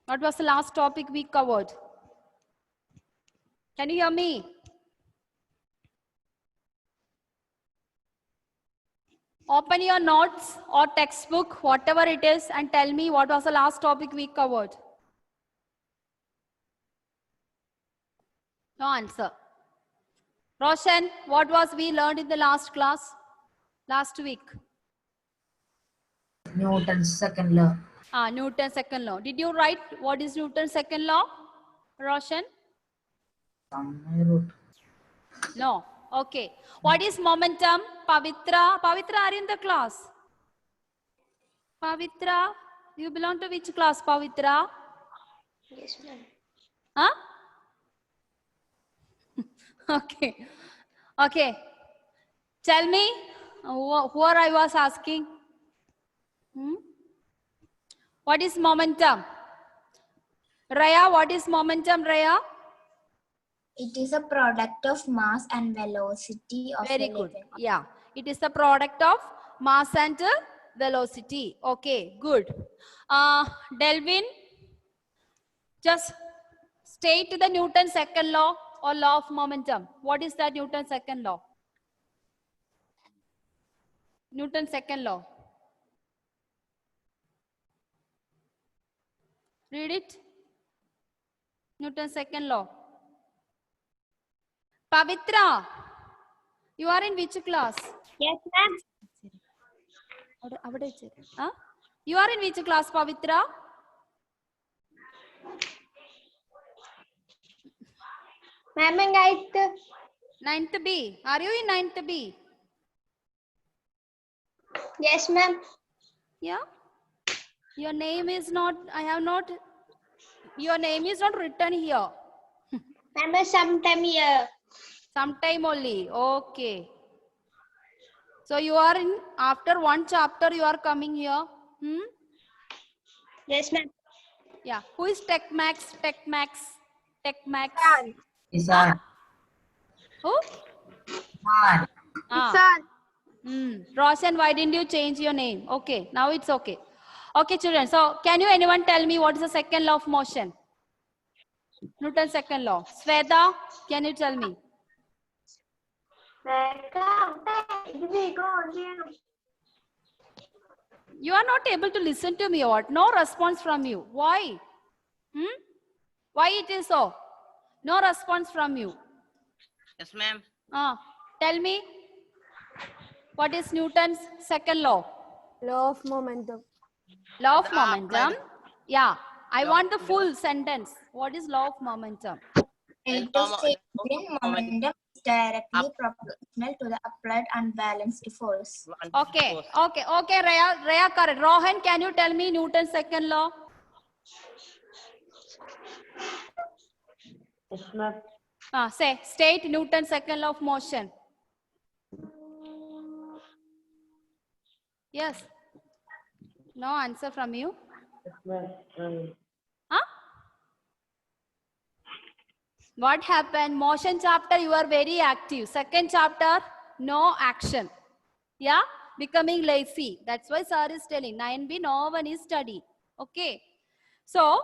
What was the last topic we covered? Can you hear me? Open your notes or textbook, whatever it is, and tell me what was the last topic we covered. No answer. Roshan, what was we learned in the last class? Last week? Newton's second law. Newton's second law. Did you write what is Newton's second law, Roshan? No. Okay. What is momentum? Pavitra. Pavitra, are you in the class? Pavitra, you belong to which class, Pavitra? Yes, ma'am. Huh? Okay. Okay. Tell me, who I was asking? What is momentum? Raya, what is momentum, Raya? It is a product of mass and velocity of Very an good. event. Yeah. It is the product of mass and velocity. Okay, good. Delvin, just state the Newton's second law or law of momentum. What is that Newton's second law? Newton's second law. Read it. Newton's second law. Pavitra, you are in which class? Yes, ma'am. Huh? You are in which class, Pavitra? Ma'am, in Ninth B. Are you in ninth B? Yes, ma'am. Yeah. Your name is not, your name is not written here. Ma'am, sometime here. Sometime only. Okay. So you are in, after one chapter you are coming here. Yes, ma'am. Yeah. Who is TechMax? TechMax? TechMax? Isan. Who? Isan. Roshan, why didn't you change your name? Okay. Now it's okay. Okay, children. So can you anyone tell me what is the second law of motion? Newton's second law. Sweta, can you tell me? You are not able to listen to me or what? No response from you. Why? Why it is so? No response from you. Yes, ma'am. Tell me, what is Newton's second law? Law of momentum. Law of momentum. Yeah. I Law want the of full sentence. What is law of momentum? Rate of change in momentum is directly proportional to the applied unbalanced force. Okay. Raya, correct. Rohan, can you tell me Newton's second law? Yes, ma'am. State Newton's second law of motion. Yes. No answer from you. Yes, ma'am. Huh? What happened? Motion chapter, you are very active. Second chapter, no action. Yeah? Becoming lazy. That's why sir is telling. 9B, no one is study. Okay. So,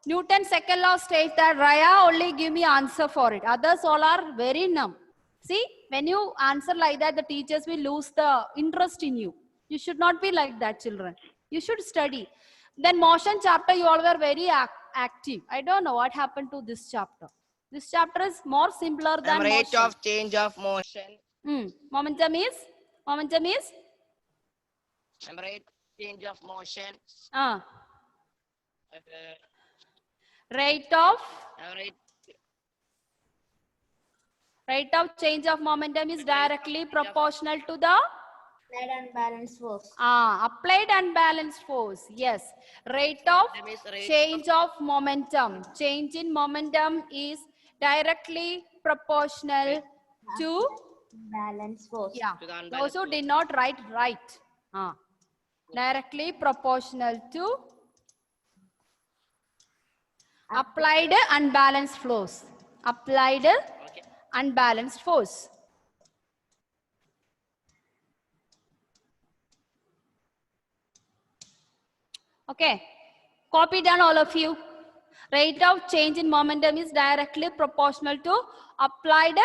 Newton's second law states that Raya only give me answer for it. Others all are very numb. See, when you answer like that, the teachers will lose the interest in you. You should not be like that, children. You should study. Then motion chapter, you all were very active. I don't know what happened to this chapter. This chapter is more simpler than Rate motion. of change of motion. Momentum is? Rate change of motion. Rate of Rate change of momentum is directly proportional to the Applied unbalanced force. applied unbalanced force. Yes. Rate of change of momentum. Change in momentum is directly proportional to Balance force. yeah. Those who did not write right. Directly proportional to applied unbalanced force. Applied unbalanced force. Okay. Copy down all of you. Rate of change in momentum is directly proportional to applied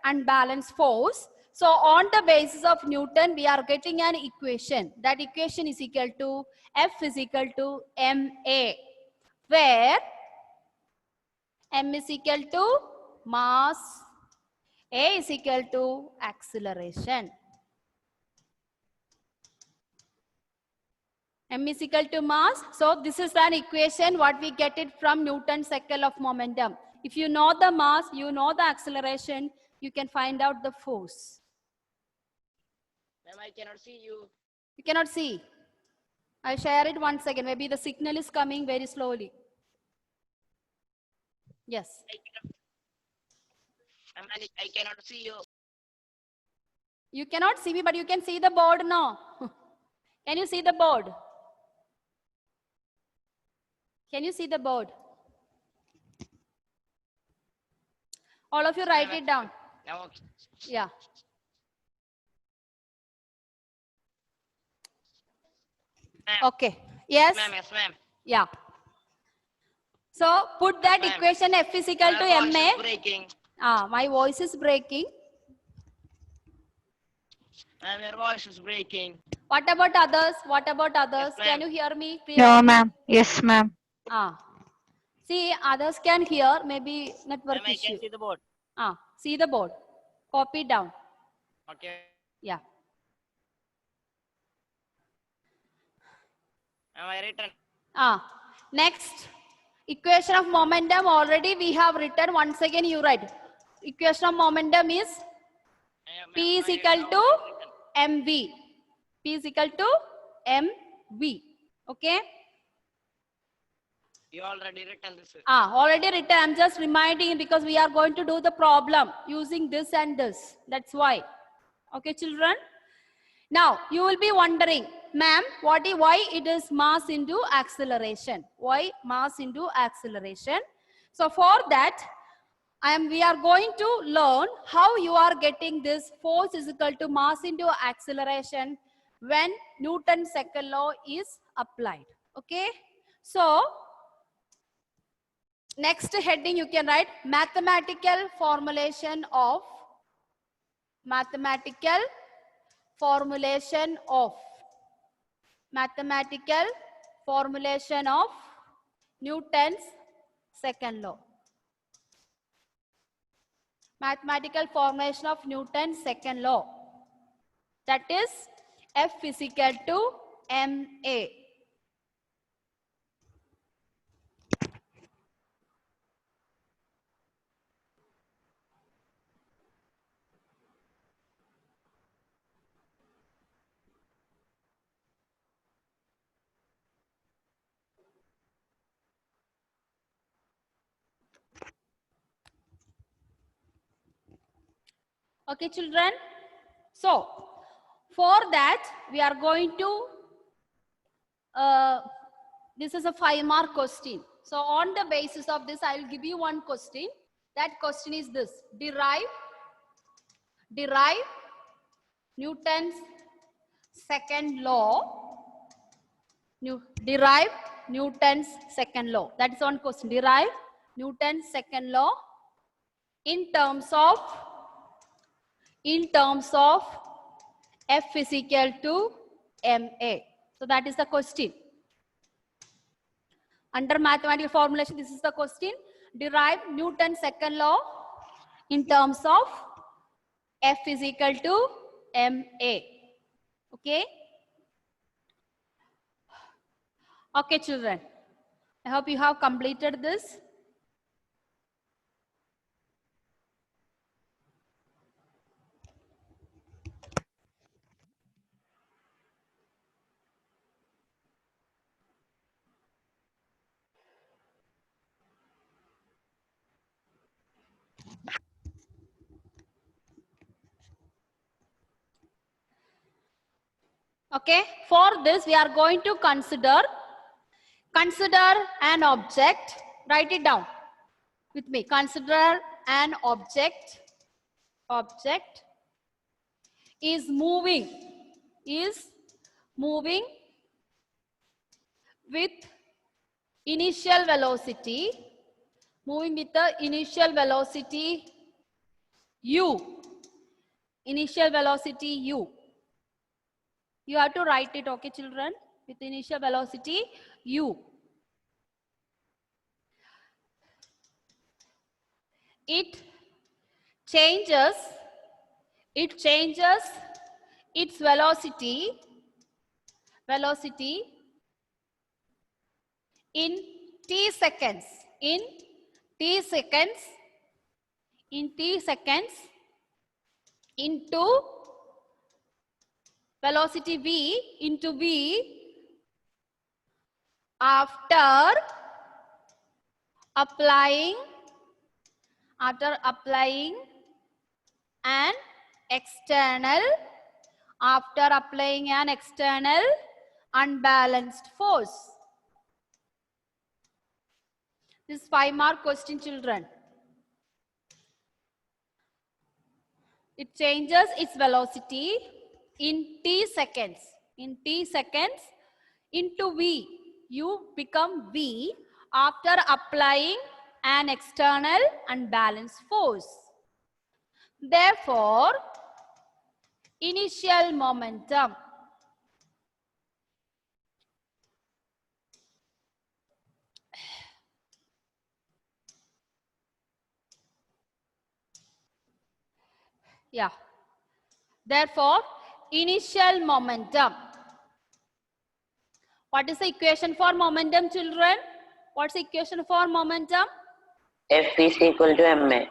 and balanced force. So on the basis of Newton, we are getting an equation. That equation is equal to F is equal to ma, where m is equal to mass, a is equal to acceleration. M is equal to mass. So this is an equation what we get it from Newton's second law of momentum. If you know the mass, you know the acceleration, you can find out the force. Ma'am, I cannot see you. You cannot see. I'll share it once again. Maybe the signal is coming very slowly. Yes. Ma'am, I cannot see you. You cannot see me, but you can see the board now. Can you see the board? Can you see the board? All of you write it down. Now, okay. Yeah. Ma'am. Okay. Yes. Ma'am, yes, ma'am. Yeah. So put that Ma'am. equation F is equal to My voice ma. is breaking. My voice is breaking. Ma'am, your voice is breaking. What about others? What about others? Yes, Can ma'am. you hear me? No, ma'am. Yes, ma'am. See, others can hear. Maybe network Ma'am, I issue. can see the board. See the board. Copy it down. Okay. Yeah. Am I written? Next, equation of momentum already we have written. Once again you write. Equation of momentum is P is equal to mv. P is equal to mv. Okay. You already written this. Already written. I'm just reminding because we are going to do the problem using this and this. That's why. Okay, children. Now you will be wondering, ma'am, why it is mass into acceleration? Why mass into acceleration? So for that, we are going to learn how you are getting this force is equal to mass into acceleration when Newton's second law is applied. Okay. So next heading you can write mathematical formulation of Newton's second law. Mathematical formulation of Newton's second law. That is F is equal to ma. Okay, children. So, for that, we are going to, this is a 5-mark question. So, on the basis of this, I will give you one question. That question is this. Derive Newton's second law. Derive Newton's second law. That is one question. Derive Newton's second law in terms of F is equal to ma. So that is the question. Under mathematical formulation, this is the question. Derive Newton's second law in terms of F is equal to ma. Okay. Okay, children. I hope you have completed this. Okay, for this we are going to consider an object. Write it down with me. Consider an object. Object is moving with initial velocity, moving with the initial velocity u. Initial velocity u. You have to write it, okay, children? With initial velocity u. It changes its velocity in t seconds. In t seconds into velocity v into v after applying an external unbalanced force. This is 5-mark question, children. It changes its velocity in t seconds. In t seconds into v. You become v after applying an external unbalanced force. Therefore, initial momentum Therefore, initial momentum. What is the equation for momentum, children? What's the equation for momentum? F is equal to ma.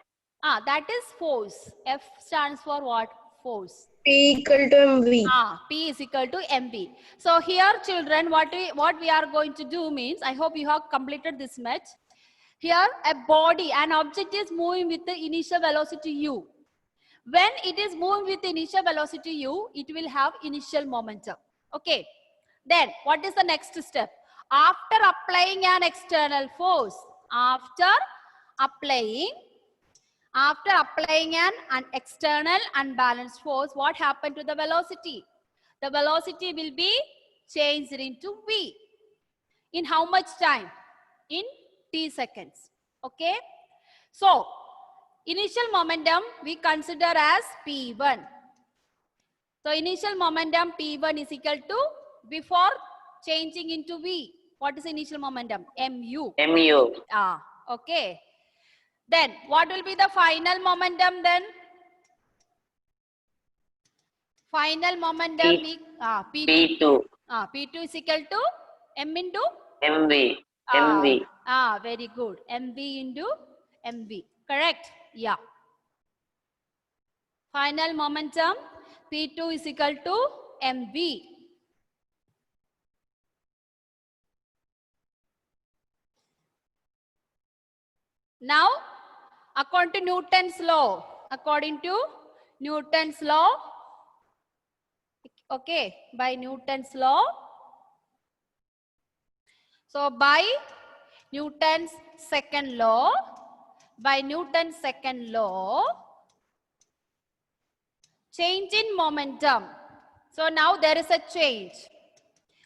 That is force. F stands for what? Force. P equal to mv. P is equal to mv. So here, children, what we are going to do means, I hope you have completed this much. Here, a body, an object is moving with the initial velocity u. When it is moving with initial velocity u, it will have initial momentum. Okay. Then, what is the next step? After applying an external force, after applying an external unbalanced force, what happened to the velocity? The velocity will be changed into v. In how much time? In t seconds. Okay. So, initial momentum we consider as P1. So, initial momentum P1 is equal to, before changing into V, what is initial momentum? Mu. Mu. Okay. Then, what will be the final momentum then? Final momentum P2. P2 is equal to M into? MV. MV. Very good. MV into MV. Correct? Yeah. Final momentum P2 is equal to MV. Now, according to Newton's law, okay, by Newton's law. So, by Newton's second law, change in momentum. So, now there is a change.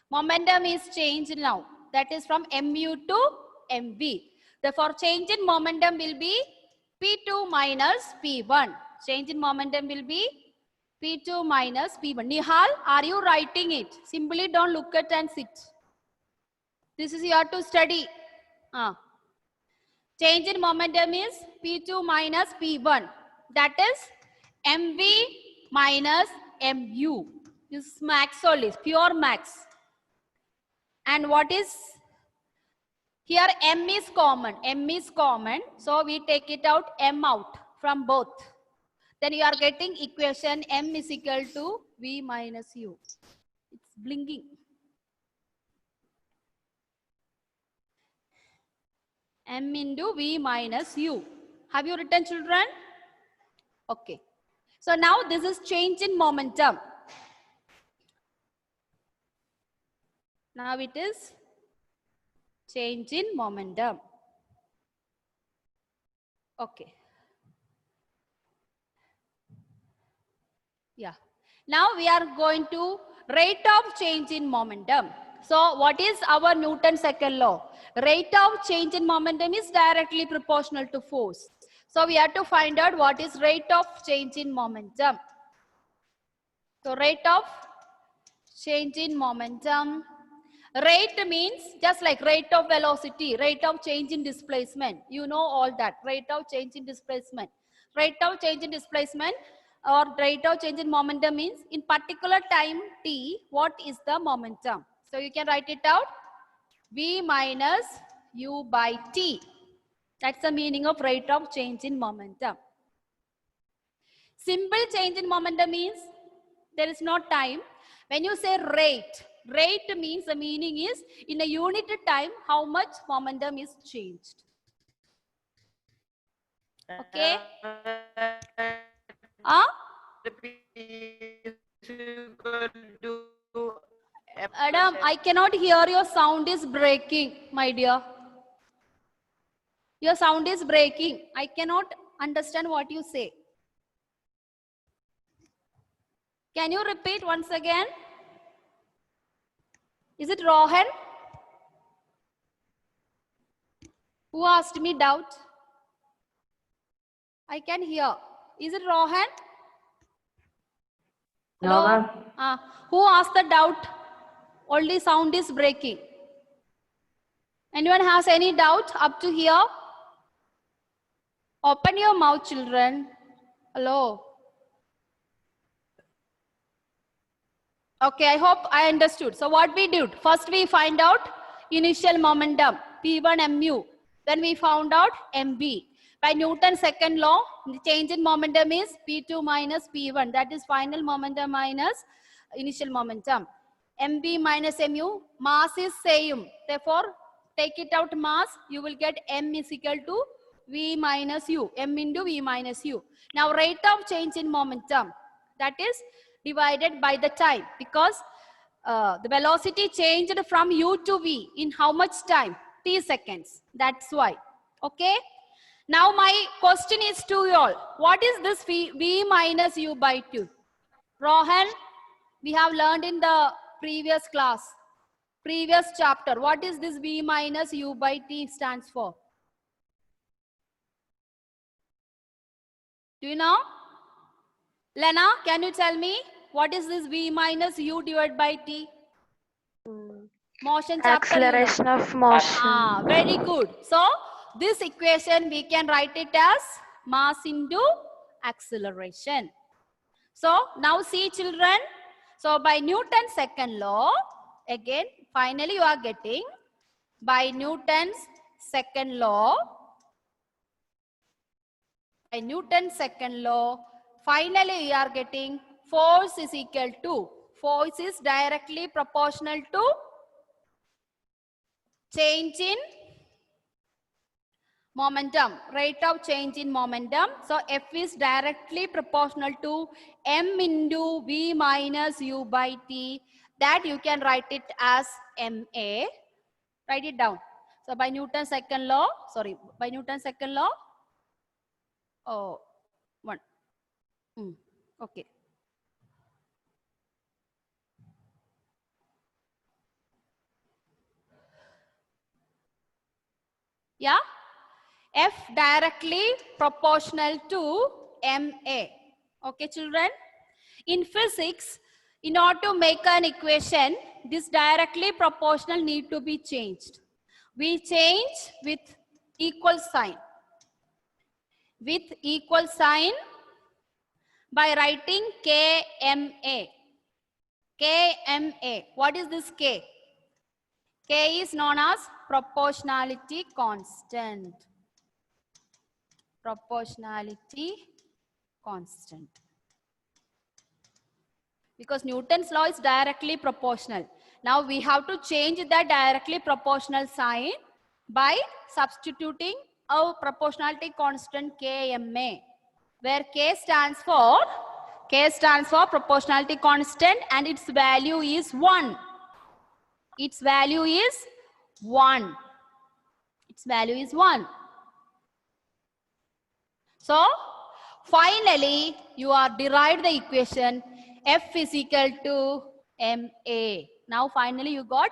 Momentum is changed now. That is from mu to mv. Therefore, change in momentum will be P2 minus P1. Change in momentum will be P2 minus P1. Nihal, are you writing it? Simply don't look at and sit. This is you have to study. Change in momentum is P2 minus P1. That is mv minus mu. This is max only, pure max. And what is here? M is common. So we take it out, m out from both. Then you are getting equation m is equal to v minus u. It's blinking. M into v minus u. Have you written, children? Okay. So now this is change in momentum. Now it is change in momentum. Okay. Yeah. Now we are going to rate of change in momentum. So what is our Newton's second law? Rate of change in momentum is directly proportional to force. So we have to find out what is rate of change in momentum. So rate of change in momentum. Rate means just like rate of velocity, rate of change in displacement. You know all that. Rate of change in displacement. Rate of change in displacement or rate of change in momentum means in particular time t, what is the momentum? So you can write it out. V minus u by t. That's the meaning of rate of change in momentum. Simple change in momentum means there is no time. When you say rate, rate means the meaning is in a unit time how much momentum is changed. Okay? Adam, I cannot hear, your sound is breaking, my dear. Your sound is breaking. I cannot understand what you say. Can you repeat once again? Is it Rohan? Who asked me doubt? I can hear. Is it Rohan? No, ma'am. Who asked the doubt? Only sound is breaking. Anyone has any doubt up to here? Open your mouth, children. Hello. Okay, I hope I understood. So what we did, first we find out initial momentum, P1 mu. Then we found out mb. By Newton's second law, the change in momentum is P2 minus P1. That is final momentum minus initial momentum. mb minus mu, mass is same. Therefore, take it out mass, you will get m is equal to v minus u, m into v minus u. Now rate of change in momentum, that is divided by the time, because the velocity changed from u to v in how much time? T seconds. That's why. Okay. Now my question is to you all. What is this v minus u by 2? Rohan, we have learned in the previous class, previous chapter. What is this v minus u by t stands for? Do you know? Lena, can you tell me what is this v minus u divided by t? Motion chapter. Acceleration of motion. Very good. So this equation we can write it as mass into acceleration. So now see children. So by Newton's second law, again finally you are getting by Newton's second law. By Newton's second law, finally we are getting force is equal to, force is directly proportional to change in momentum, rate of change in momentum. So F is directly proportional to m into v minus u by t. That you can write it as ma. Write it down. So by Newton's second law, by Newton's second law, okay. Yeah. F directly proportional to ma. Okay, children. In physics, in order to make an equation, this directly proportional need to be changed. We change with equal sign. With equal sign by writing KMA. KMA. What is this K? K is known as proportionality constant. Proportionality constant. Because Newton's law is directly proportional. Now we have to change that directly proportional sign by substituting a proportionality constant KMA, where K stands for proportionality constant and its value is 1. Its value is 1. Its value is 1. So finally you are derived the equation F is equal to ma. Now finally you got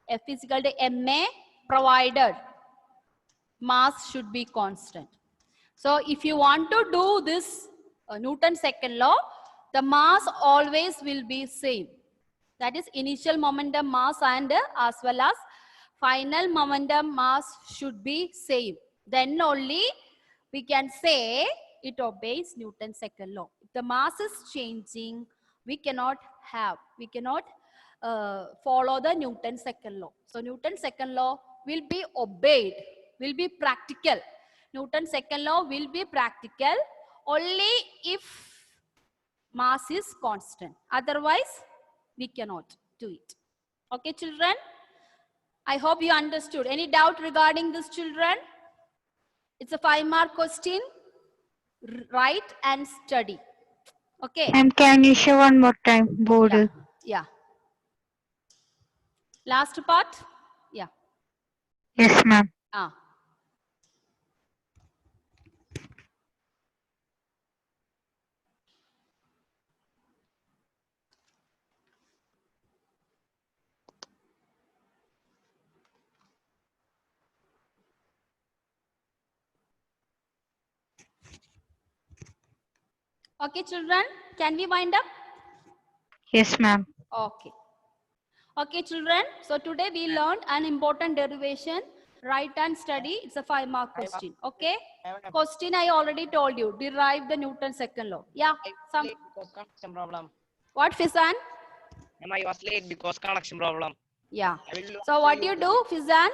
F is equal to ma provided mass should be constant. So if you want to do this Newton's second law, the mass always will be same. That is initial momentum mass and as well as final momentum mass should be same. Then only we can say it obeys Newton's second law. If the mass is changing, we cannot follow the Newton's second law. So Newton's second law will be obeyed, will be practical. Newton's second law will be practical only if mass is constant. Otherwise, we cannot do it. Okay, children? I hope you understood. Any doubt regarding this, children? It's a 5-mark question. Write and study. Okay. And can you show one more time, board? Yeah. Last part? Yeah. Yes, ma'am. Okay, children, can we wind up? Yes, ma'am. Okay. Okay, children. So today we learned an important derivation. Write and study. It's a 5-mark question. Okay. Question I already told you. Derive the Newton's second law. Yeah. Some. Because connection problem. What, Fizan? I was late because connection problem. Yeah. I will So what you do, Fizan?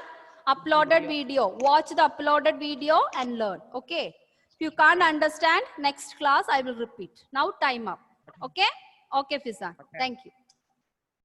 Uploaded video. Watch the uploaded video and learn. Okay. If you can't understand, next class I will repeat. Now time up. Okay. Okay, Fizan. Thank you.